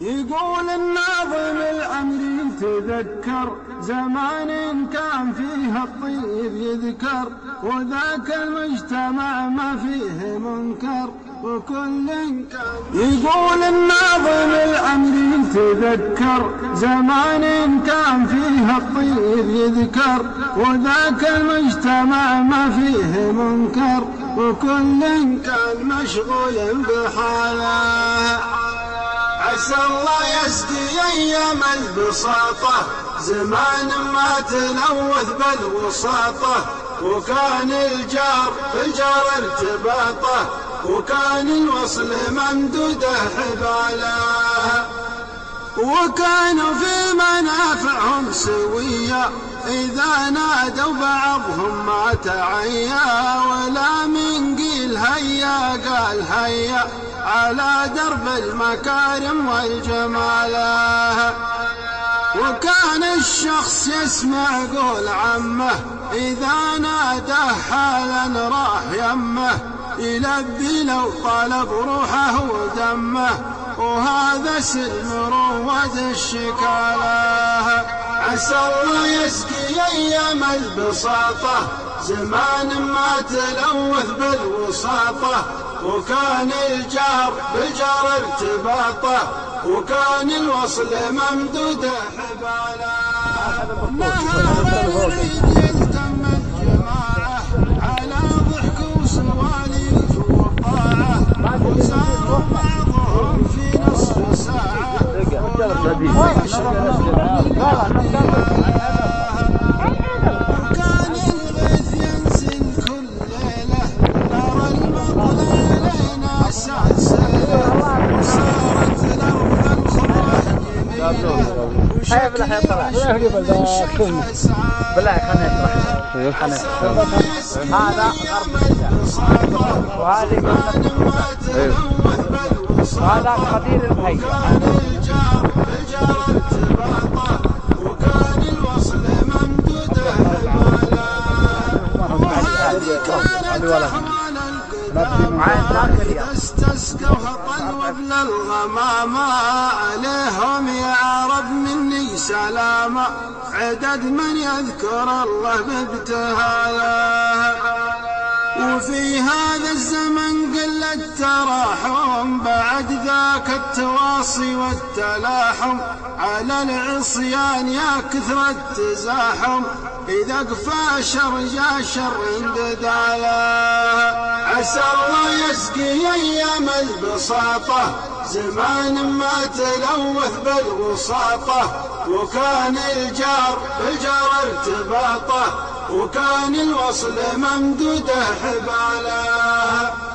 يقول الناظم العمري تذكر زمان كان فيه الطيب يذكر وذاك المجتمع ما فيه منكر وكل كان. يقول الناظم العمري تذكر زمان كان فيه الطيب يذكر وذاك المجتمع ما فيه منكر وكل كان مشغول بحاله. عسى الله يسقي أيام البساطة زمان ما تلوث بالوساطة وكان الجار بالجار ارتباطه وكان الوصل ممدوده حباله وكانوا في منافعهم سوية إذا نادوا بعضهم ما تعيا ولا من قيل هيا قال هيا على درب المكارم والجمال. وكان الشخص يسمع قول عمه إذا نادى حالا راح يمه يلبي لو طلب روحه ودمه وهذا سلم رواد الشكاله. عسى الله يسقي أيام البساطة زمان ما تلوث بالوساطة وكان الجار بالجار ارتباطه وكان الوصل ممدود حباله. نهار العيد يلتم الجماعة على ضحك وسواليف وطاعة وساروا بعضهم في نصف ساعة وكان الغيث ينزل كل ليلة نار المطلع لنا سلسلة وصارت الأرض الخضرة جميلة وشكل بالله خلنا هذا غرب وهذه وهذا قدير الهيئة. وكان الوصل ممدود استسقوها طلوا ابن الغمامة عليهم يا رب مني سلامة عدد من يذكر الله بابتهاله. وفي هذا الزمن قل التراحم بعد ذاك التواصي والتلاحم على العصيان يا كثر التزاحم إذا قفى شر جا شر بداله. عسى الله يسقي أيام البساطة زمان ما تلوث بالوساطة وكان الجار بالجار ارتباطه وكان الوصل ممدود حباله.